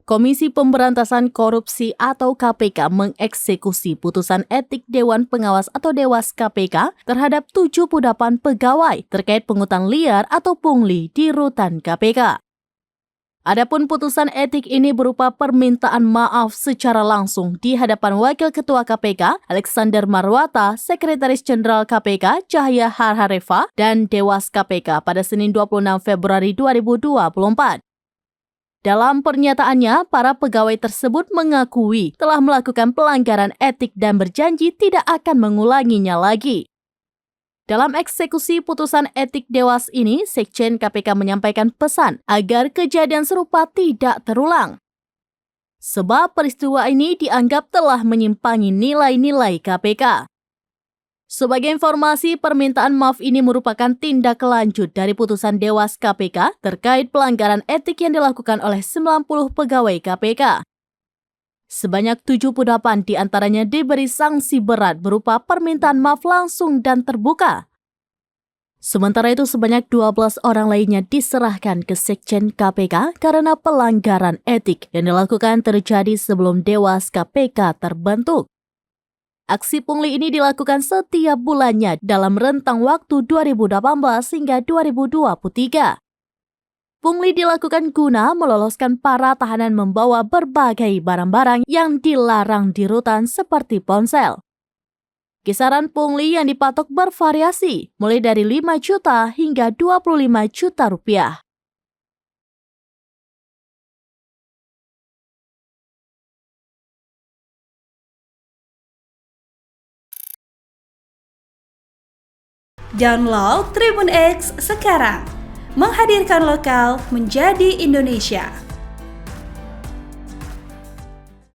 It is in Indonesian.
Komisi Pemberantasan Korupsi atau KPK mengeksekusi putusan etik Dewan Pengawas atau Dewas KPK terhadap 78 pegawai terkait pungutan liar atau pungli di rutan KPK. Adapun putusan etik ini berupa permintaan maaf secara langsung di hadapan Wakil Ketua KPK Alexander Marwata, Sekretaris Jenderal KPK Cahaya Harharefa, dan Dewas KPK pada Senin 26 Februari 2024. Dalam pernyataannya, para pegawai tersebut mengakui telah melakukan pelanggaran etik dan berjanji tidak akan mengulanginya lagi. Dalam eksekusi putusan etik Dewas ini, Sekjen KPK menyampaikan pesan agar kejadian serupa tidak terulang. Sebab peristiwa ini dianggap telah menyimpangi nilai-nilai KPK. Sebagai informasi, permintaan maaf ini merupakan tindak lanjut dari putusan Dewas KPK terkait pelanggaran etik yang dilakukan oleh 90 pegawai KPK. Sebanyak 78 diantaranya diberi sanksi berat berupa permintaan maaf langsung dan terbuka. Sementara itu, sebanyak 12 orang lainnya diserahkan ke Sekjen KPK karena pelanggaran etik yang dilakukan terjadi sebelum Dewas KPK terbentuk. Aksi pungli ini dilakukan setiap bulannya dalam rentang waktu 2018 hingga 2023. Pungli dilakukan guna meloloskan para tahanan membawa berbagai barang-barang yang dilarang di rutan seperti ponsel. Kisaran pungli yang dipatok bervariasi, mulai dari 5 juta hingga 25 juta rupiah. Download Tribun X sekarang, menghadirkan lokal menjadi Indonesia.